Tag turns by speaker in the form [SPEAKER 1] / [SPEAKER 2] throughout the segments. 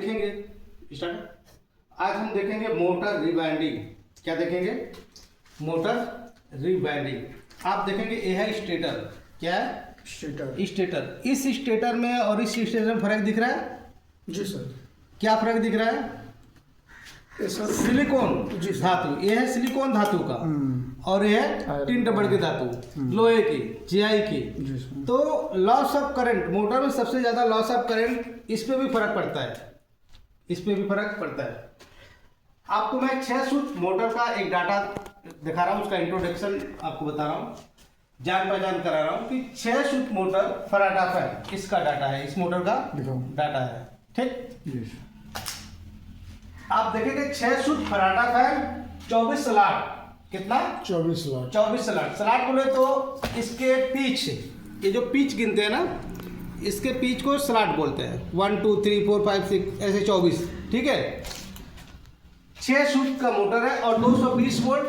[SPEAKER 1] देखेंगे स्टार्ट। आज हम देखेंगे मोटर रिवाइंडिंग। क्या देखेंगे? Motor rewinding. आप देखेंगे ये है स्टेटर। क्या है?
[SPEAKER 2] स्टेटर।
[SPEAKER 1] स्टेटर। इस स्टेटर में और इस स्टेटर में फर्क दिख रहा है?
[SPEAKER 2] जी सर।
[SPEAKER 1] क्या फर्क दिख रहा है?
[SPEAKER 2] सर
[SPEAKER 1] सिलिकॉन
[SPEAKER 2] जी सर।
[SPEAKER 1] धातु, ये है सिलिकॉन धातु का और ये है टिन रबड़ की धातु, लोहे की, जीआई की।
[SPEAKER 2] जी सर।
[SPEAKER 1] तो लॉस ऑफ करंट, मोटर में सबसे ज्यादा लॉस ऑफ करंट, इस पे भी फर्क पड़ता है, इस पे भी फर्क पड़ता है। आपको मैं 6 सूत्र मोटर का एक डाटा दिखा रहा हूँ, उसका इंट्रोडक्शन आपको बता रहा हूँ, जान पहचान करा रहा हूँ कि 6 सूत्र मोटर फराडा फैन, इसका डाटा है, इस मोटर का डाटा है। ठीक,
[SPEAKER 2] जी सर।
[SPEAKER 1] आप देखेंगे 6 सूत्र फराडा फैन, 24 स्लॉट। कितना?
[SPEAKER 2] 24 वाट।
[SPEAKER 1] 24 स्लॉट। स्लॉट बोले तो इसके पीच, ये जो पीच गिनते हैं ना, इसके पीच को स्लॉट बोलते हैं। 1 2 3 4 5 6 ऐसे 24। ठीक है, 6 सूत्र का मोटर है और 220 वोल्ट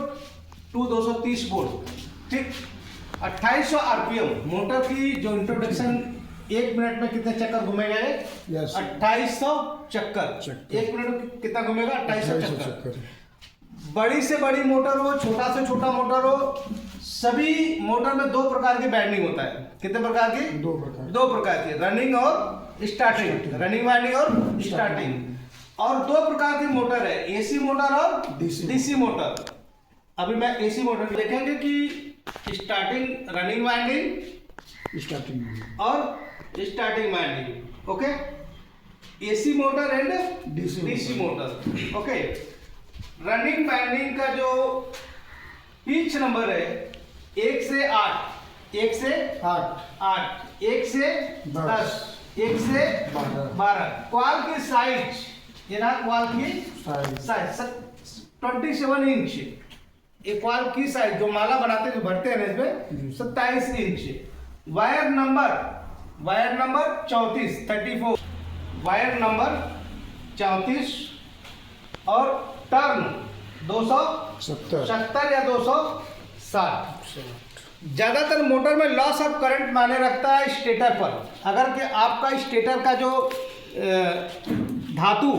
[SPEAKER 1] टू 230 वोल्ट। ठीक, 2800 आरपीएम। मोटर की जो इंट्रोडक्शन, 1 मिनट में कितने चक्कर घूमेगा ये?
[SPEAKER 2] Yes.
[SPEAKER 1] 2800 चक्कर। 1 मिनट में कितना घूमेगा? 2800 चक्कर। बड़ी से बड़ी मोटर हो, छोटा से छोटा मोटर हो, सभी मोटर में 2 प्रकार की वाइंडिंग होता है। कितने प्रकार की?
[SPEAKER 2] 2 प्रकार।
[SPEAKER 1] 2 प्रकार की, रनिंग और स्टार्टिंग। रनिंग वाइंडिंग और स्टार्टिंग। और 2 प्रकार की मोटर है, एसी मोटर और डीसी मोटर। अभी मैं एसी मोटर देखेंगे कि स्टार्टिंग रनिंग वाइंडिंग
[SPEAKER 2] स्टार्टिंग
[SPEAKER 1] और starting winding. Okay, AC motor and DC motor. Okay, running winding का जो पिच नंबर है 1 से 8, 1 से 8, 1 से 10, 1 से 12। क्वाल की साइज, ये ना क्वाल की साइज 27 इंच। ये क्वाल की साइज जो माला बनाते, जो भरते हैं इसमें, 27 inch. Wire number 34, wire number 34 और टर्न 270 या 260। ज्यादातर मोटर में लॉस ऑफ करंट माने रखता है स्टेटर पर। अगर कि आपका स्टेटर का जो धातु,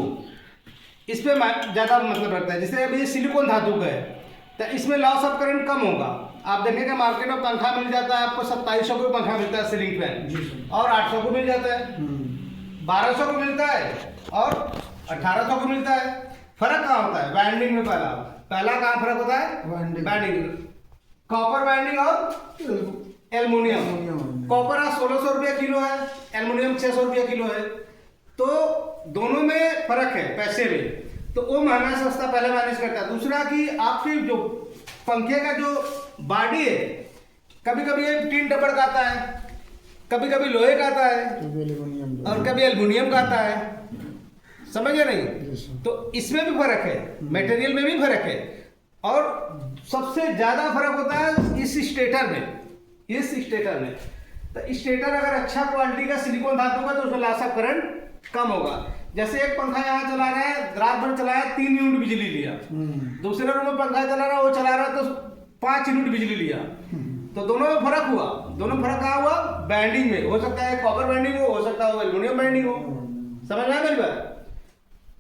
[SPEAKER 1] इस पे ज्यादा मतलब रखता है। जैसे अभी सिलिकॉन धातु का है तो इसमें लॉस ऑफ करंट कम होगा। आप देखेंगे मार्केट में पंखा मिल जाता है आपको, 2700 को पंखा मिलता है सीलिंग फैन, और 800 को मिल जाता है, 1200 को मिलता है और 1800 को मिलता है। फर्क कहाँ होता है? वाइंडिंग में। पहला कहाँ फर्क होता है? वाइंडिंग। कॉपर वाइंडिंग और एल्युमिनियम। कॉपर 1600 रुपया किलो है, एल्युमिनियम 600 रुपया किलो है। तो दोनों में फर्क है पैसे में, तो वो महंगा सस्ता पहले मैनेज करता है। दूसरा कि आपकी जो पंखे का जो बॉडी है, कभी कभी ये टिन रबड़ का आता है, कभी कभी लोहे का आता है और कभी एल्युमिनियम का आता है। समझ गए नहीं? तो इसमें भी फर्क है, मटेरियल में भी फर्क है। और सबसे ज्यादा फर्क होता है इस स्टेटर में, इस स्टेटर में। तो स्टेटर अगर अच्छा क्वालिटी का सिलिकॉन धातु का, तो उसमें लॉस ऑफ करंट कम होगा। जैसे एक पंखा यहाँ चला रहा है, रात भर चलाया, 3 यूनिट बिजली लिया। दूसरे रूम में पंखा चला रहा है, वो चला रहा है तो 5 यूनिट बिजली लिया। तो दोनों में फर्क हुआ। दोनों में फर्क कहाँ हुआ? बैंडिंग में। हो सकता है कॉपर बैंडिंग हो सकता है एल्युमिनियम बैंडिंग हो। समझ में आया मेरी बात?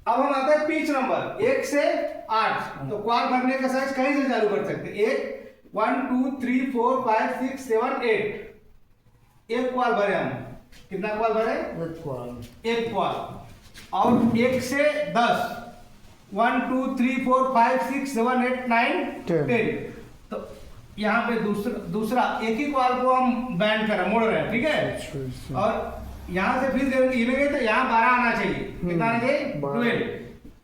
[SPEAKER 1] अब हम आते हैं पिच नंबर 1 से 8। तो क्वाल भरने का साइज कहीं से चालू कर सकते हैं। 1 2 3 4 5 6 7 8। एक क्वाल भरे हम। कितना क्वाल भरे? एक क्वाल। और 1 से 10, 1 2 3 4 5 6 7 8 9 10। तो यहाँ पे दूसरा एक ही क्वाल को हम बैंड कर मोड़ रहे हैं। ठीक है, और यहाँ से फिर गिनेंगे तो यहाँ 12 आना चाहिए। कितना आना चाहिए? 12।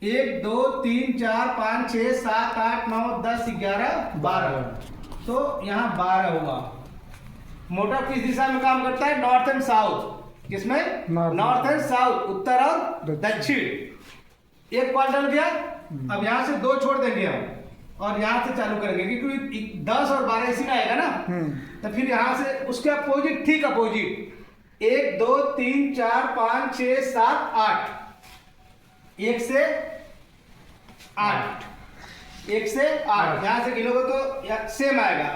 [SPEAKER 1] 1 2 3 4 5 6 7 8 9 10 11 12। तो यहाँ 12 हुआ। मोटर किस दिशा में काम करता है? North and south. किसमें? नॉर्थ एंड साउथ, उत्तर और दक्षिण। एक क्वाल डल गया। अब यहाँ से 2 छोड़ देंगे हम और यहाँ से चालू करेंगे, क्योंकि 10 और 12 इसी में आएगा ना। तो फिर यहाँ से उसके अपोजिट, ठीक अपोजिट, 1 2 3 4 5 6 7 8। 1 से 8, 1 से 8 यहाँ से गिनोगे तो सेम आएगा।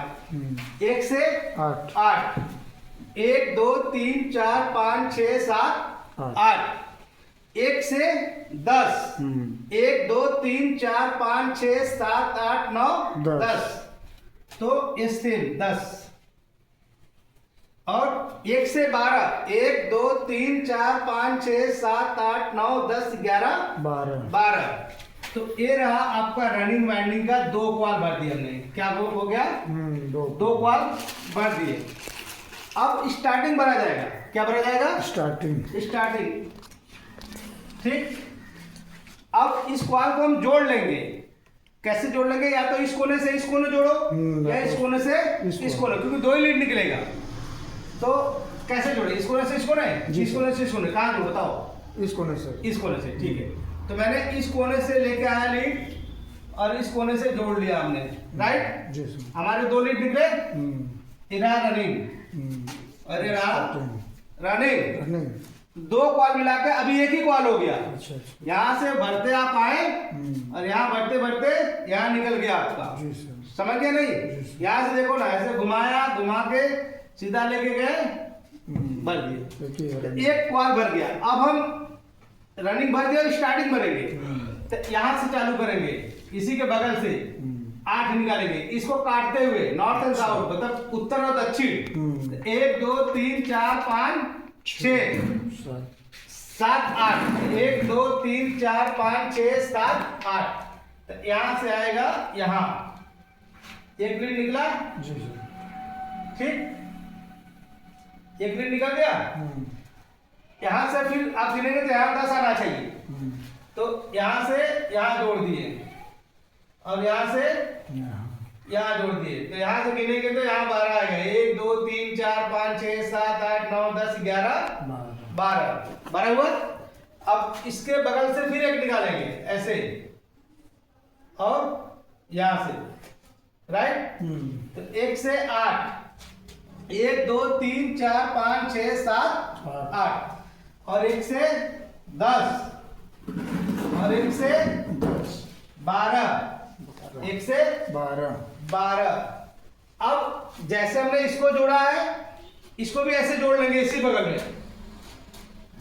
[SPEAKER 1] 1 से 8, 1 2 3 4 5 6 7 8। 1 से 10, 1 2 3 4 5 6 7 8 9 10, तो ये सेम 10। और 1 से 12, 1 2 3 4 5 6 7 8 9 10 11 12, तो ये रहा आपका रनिंग वाइंडिंग का 2 कॉल भर दिए हमने। क्या हो गया? 2 कॉल भर दिए। अब स्टार्टिंग भरा जाएगा। क्या भरा जाएगा? स्टार्टिंग। ठीक। अब इस कॉल को हम जोड़ लेंगे। कैसे जोड़ लेंगे? या तो इस कोने से इस कोने जोड़ो, या इस कोने से इस कोने, क्योंकि 2 ही लीड निकलेगा। तो कैसे जोड़े? इस कोने से इस कोने, इस कोने से इस कोने। कहाँ जोड़ बताओ?
[SPEAKER 2] इस कोने से।
[SPEAKER 1] ठीक है। तो मैंने इस कोने से लेके आया लीड और इस कोने से जोड़ लिया हमने, राइट?
[SPEAKER 2] जी सर।
[SPEAKER 1] हमारे 2 लीड निकले। ये रहा रनिंग और ये रहा रनिंग। 2 कॉल मिला के अभी एक ही कॉल हो गया।
[SPEAKER 2] अच्छा।
[SPEAKER 1] यहाँ से भरते आप आए और यहाँ भरते भरते यहाँ निकल गया आपका। समझ गए नहीं? यहाँ से देखो ना, ऐसे घुमाया, घुमा के सीधा लेके गए, भर दिए। एक कॉल भर गया। अब हम रनिंग भर दिया, स्टार्टिंग भरेंगे। तो यहाँ से चालू करेंगे, इसी के बगल से 8 निकालेंगे, इसको काटते हुए नॉर्थ एंड साउथ, मतलब उत्तर और दक्षिण। 1 2 3 4 5 6 7 8, 1 2 3 4 5 6 7 8। तो यहाँ से आएगा यहाँ एक लीड निकला। ठीक, एक लीड निकल गया। यहाँ से फिर आप गिनेंगे तो यहाँ 10 आना चाहिए। तो यहाँ से यहाँ जोड़ दिए और यहाँ से यहाँ जोड़ दिए। तो यहाँ से गिनेंगे तो यहाँ 12 आएगा। 1 2 3 4 5 6 7 8 9 10 11 12 हुआ। अब इसके बगल से फिर एक निकालेंगे ऐसे, और यहाँ से, राइट? तो 1 से 8, 1 2 3 4 5 6 7 8, और 1 से 10, और 1 से 12, 1 से 12। अब जैसे हमने इसको जोड़ा है, इसको भी ऐसे जोड़ लेंगे इसी बगल में,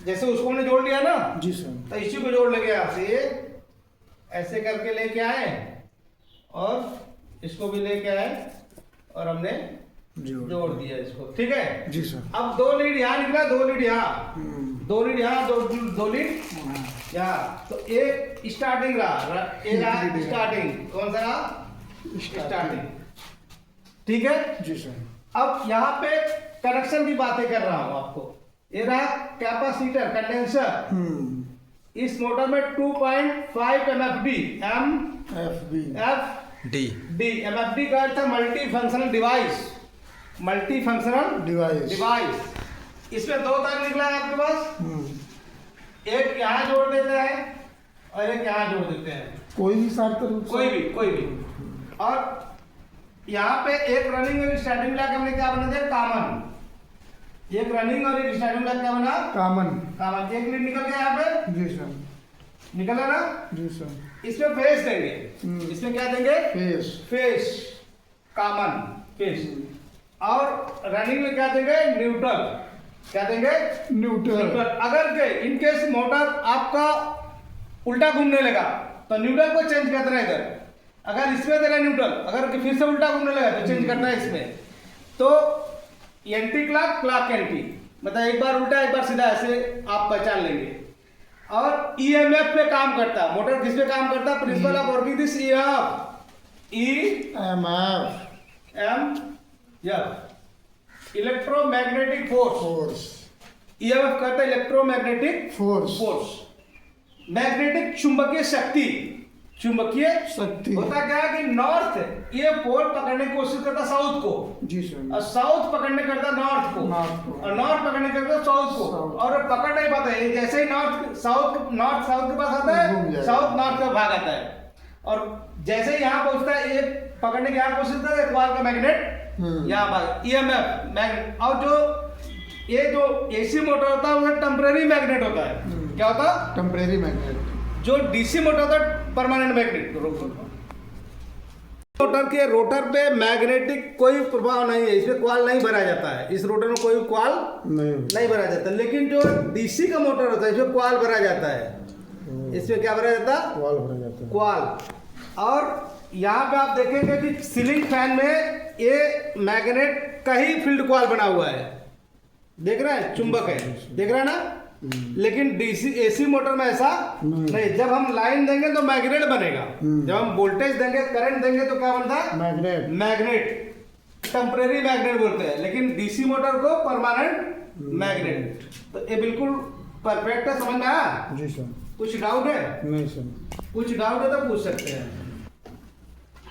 [SPEAKER 1] जैसे उसको हमने जोड़ लिया ना।
[SPEAKER 2] जी सर।
[SPEAKER 1] तो इसी को जोड़ लेंगे। यहाँ से ऐसे करके लेके आए और इसको भी लेके आए और हमने जोड़ दिया इसको। ठीक है
[SPEAKER 2] जी सर।
[SPEAKER 1] अब 2 लीड यहाँ निकला, 2 लीड यहाँ, 2 लीड यहाँ, 2 लीड यहाँ। तो एक स्टार्टिंग रहा, स्टार्टिंग। कौन सा रहा? स्टार्टिंग। ठीक है
[SPEAKER 2] जी सर।
[SPEAKER 1] अब यहाँ पे कनेक्शन की बातें कर रहा हूँ आपको। ये रहा कैपेसिटर, कंडेंसर। इस मोटर में 2.5 MFD, MFD का अर्थ है मल्टी फंक्शनल डिवाइस। इसमें 2 तार निकला है आपके पास। एक यहाँ जोड़ देते हैं और एक यहाँ जोड़ देते हैं,
[SPEAKER 2] कोई भी सार्थक,
[SPEAKER 1] कोई भी। और यहाँ पे एक रनिंग और स्टार्टिंग मिला के हमने क्या बना दिया? कॉमन। एक रनिंग और एक स्टार्टिंग मिला क्या बना? कॉमन। एक लीड निकल गया यहाँ पे।
[SPEAKER 2] जी सर।
[SPEAKER 1] निकला ना?
[SPEAKER 2] जी सर।
[SPEAKER 1] इसमें फेस देंगे। इसमें क्या देंगे? Face, common face. और रनिंग में क्या देंगे? न्यूट्रल। क्या देंगे? न्यूट्रल। अगर के इन केस मोटर आपका उल्टा घूमने लगा तो न्यूट्रल को चेंज करना है इधर। अगर इसमें देगा न्यूट्रल, अगर फिर से उल्टा घूमने लगा तो चेंज करना है इसमें। तो एंटी क्लॉक एंटी, मतलब एक बार उल्टा एक बार सीधा, ऐसे आप पहचान लेंगे। और ईएमएफ पे काम करता है मोटर। किस पे काम करता है? Principle of working this EMF, electromagnetic force. EMF कहता है इलेक्ट्रोमैग्नेटिक फोर्स। मैग्नेटिक चुंबकीय शक्ति होता क्या है कि नॉर्थ ये पोल पकड़ने की कोशिश करता साउथ को। जी सर। और साउथ पकड़ने करता नॉर्थ को, और नॉर्थ पकड़ने करता साउथ को, और पकड़ नहीं पाता है। जैसे ही नॉर्थ साउथ के पास आता है, साउथ नॉर्थ का भाग आता है। और जैसे ही यहाँ पहुंचता है, ये पकड़ने की यहाँ कोशिश करता है, इकबाल का मैग्नेट यहाँ भाग, EMF मैग्नेट। और जो AC मोटर होता है वो टेम्परेरी मैग्नेट होता है। क्या होता है?
[SPEAKER 2] Temporary magnet.
[SPEAKER 1] जो DC मोटर होता है परमानेंट मैग्नेट। मोटर के रोटर पे मैग्नेटिक कोई प्रभाव नहीं है, इसमें कॉइल नहीं भरा जाता है, इस रोटर में कोई कॉइल नहीं भरा जाता। लेकिन जो डीसी का मोटर होता है इसमें कॉइल भरा जाता है। इसमें क्या भरा जाता है?
[SPEAKER 2] कॉइल भरा जाता है।
[SPEAKER 1] कॉइल। और यहाँ पे आप देखेंगे कि सीलिंग फैन में ये मैग्नेट का ही फील्ड कॉइल बना हुआ है, देख रहे हैं, चुंबक है, देख रहे हैं ना। लेकिन डीसी एसी मोटर में ऐसा नहीं, जब हम लाइन देंगे तो मैग्नेट बनेगा, जब हम वोल्टेज देंगे, करंट देंगे तो क्या बनता है?
[SPEAKER 2] मैग्नेट।
[SPEAKER 1] मैग्नेट, टेम्परेरी मैग्नेट बोलते हैं, लेकिन डीसी मोटर को परमानेंट मैग्नेट। तो ये बिल्कुल परफेक्ट है, समझ में आया?
[SPEAKER 2] जी सर।
[SPEAKER 1] कुछ डाउट है?
[SPEAKER 2] नहीं सर।
[SPEAKER 1] कुछ डाउट है तो पूछ सकते हैं।